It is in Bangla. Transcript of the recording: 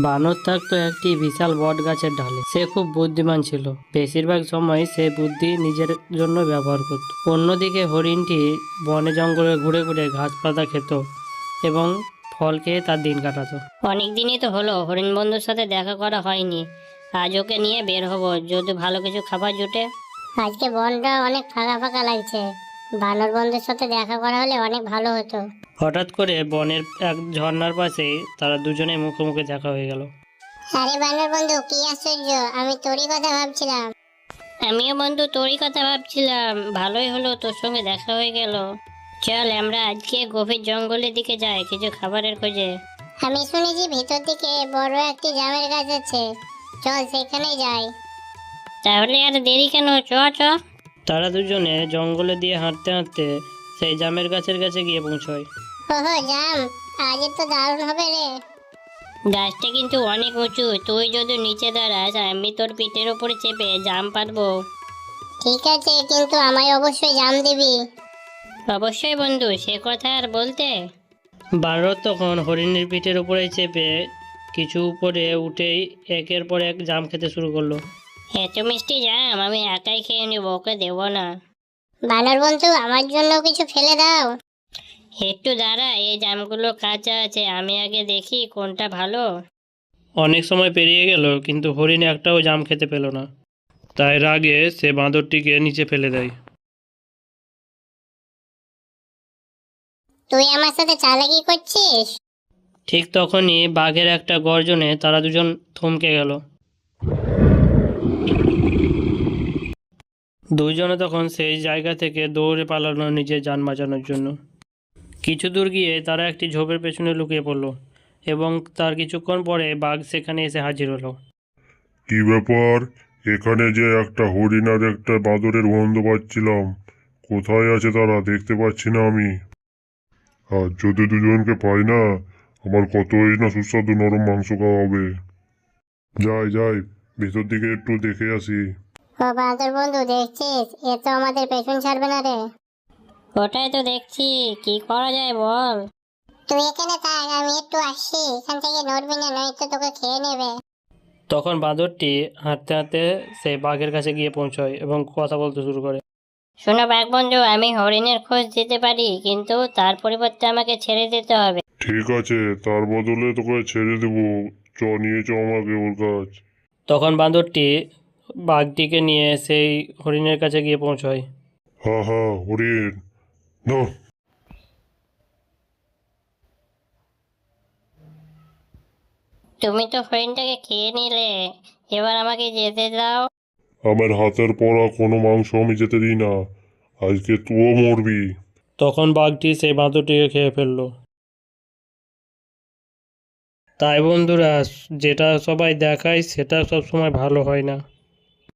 বানর থাকতো একটি বিশাল বট গাছের ডালে। সে খুব বুদ্ধিমান ছিল। বেশিরভাগ সময় সে বুদ্ধি নিজের জন্য ব্যবহার করত। অন্যদিকে হরিণটি বনে জঙ্গলে ঘুরে ঘুরে ঘাস পাতা খেত এবং ফল খেয়ে তার দিন কাটাতো। অনেক দিনই তো হলো হরিণ বন্ধুর সাথে দেখা করা হয়নি। আজ ওকে নিয়ে বের হবো, যদি ভালো কিছু খাবার জুটে। আজকে বনটা অনেক ফাঁকা ফাঁকা লাগছে, বানর বন্ধুর সাথে দেখা করা হলে অনেক ভালো হতো। হঠাৎ করে বনের এক ঝর্ণার পাশে তারা দুজনে মুখোমুখি দেখা হয়ে গেল। আরে বানর বন্ধু, কি আশ্চর্য, আমি তোরই কথা ভাবছিলাম। আমিও বন্ধু তোরই কথা ভাবছিলাম, ভালোই হলো তোর সঙ্গে দেখা হয়ে গেল। চল আমরা আজকে গভীর জঙ্গলের দিকে যাই কিছু খাবারের খোঁজে। আমি শুনেছি ভিতর দিকে বড় একটি জামের গাছ আছে, চল সেখানেই যাই। তাহলে আর দেরি কেন, চ চ। তারা দুজনে জঙ্গলে দিয়ে হাঁটতে হাঁটতে সেই জামের গাছের কাছে গিয়ে পৌঁছয়। ওহো জাম, আজ তো দারুণ হবে রে। গাছটা কিন্তু অনেক উঁচু, তুই যদি নিচে দাঁড়াস আমি তোর পিঠের উপরে চেপে জাম পারবো। ঠিক আছে, কিন্তু আমায় অবশ্যই জাম দিবি। অবশ্যই বন্ধু, সে কথা আর বলতে। বানর তখন হরিণের পিঠের উপরে চেপে কিছু উপরে উঠেই একের পর এক জাম খেতে শুরু করলো। এত মিষ্টি জাম আমি একাই খেয়ে নিব, ওকে দেবো না। বানর বন্ধু, আমার জন্য কিছু ফেলে দাও। একটু দাঁড়া, এই জামগুলো কাঁচা আছে, আমি আগে দেখি কোনটা ভালো। অনেক সময় পেরিয়ে গেল কিন্তু হরিণ একটাও জাম খেতে পেল না। তাই রাগে সে বাঁদরটিকে নিচে ফেলে দেয়। তুই আমার সাথে চালাকি করছিস? ঠিক তখনই বাঘের একটা গর্জনে তারা দুজন থমকে গেল। দুইজনে তখন সেই জায়গা থেকে দৌড়ে পালালো নিজের যান বাঁচানোর জন্য। কিছু দূর গিয়ে তারা একটি ঝোপের পেছনে লুকিয়ে পড়ল এবং তার কিছুক্ষণ পরে বাঘ সেখানে এসে হাজির হলো। কি ব্যাপার? এখানে যে একটা হরিণ আর একটা বাঁদরের গন্ধ পাচ্ছিলাম, কোথায় আছে তারা? দেখতে পাচ্ছি না আমি। আর যদি দুজনকে পাই না, আমার কতই না সুস্বাদু নরম মাংস খাওয়া হবে। যাই যাই, ভেতর দিকে একটু দেখে আসি। ও বাঁদর বন্ধু, দেখছিস এ তো আমাদের পেছন ছাড়বে না রে। ওটাই তো দেখছি, কি করা যায় বল। তুই এখানে থাক, আমি একটু আসছি, এখান থেকে নড়বি না, নয়তো তোকে খেয়ে নেবে। তখন বাঁদরটি হাঁটতে হাঁটতে সেই বাঘের কাছে গিয়ে পৌঁছয় এবং কথা বলতে শুরু করে। শোনো বাঘ বন্ধু, আমি হরিণের খোঁজ দিতে পারি, কিন্তু তার পরিবর্তে আমাকে ছেড়ে দিতে হবে। ঠিক আছে, তার বদলে তোকে ছেড়ে দেবো। নিয়ে চ আমাকে ওর কাছ। তখন বাঁদরটি বাঘটিকে নিয়ে সেই হরিণের কাছে গিয়ে পৌঁছয়। হা হা, হরিণ না। তুমি তো হরিণটাকে খেয়ে নিলে, এবার আমাকে যেতে দাও। আমার হাতের পরা কোনো মাংস আমি যেতে দিই না। আজকে তুইও মরবি। তখন বাঘটি সেই বাঁদরটিকে খেয়ে ফেলল। তাই বন্ধুরা, যেটা সবাই দেখায় সেটা সবসময় ভালো হয় না।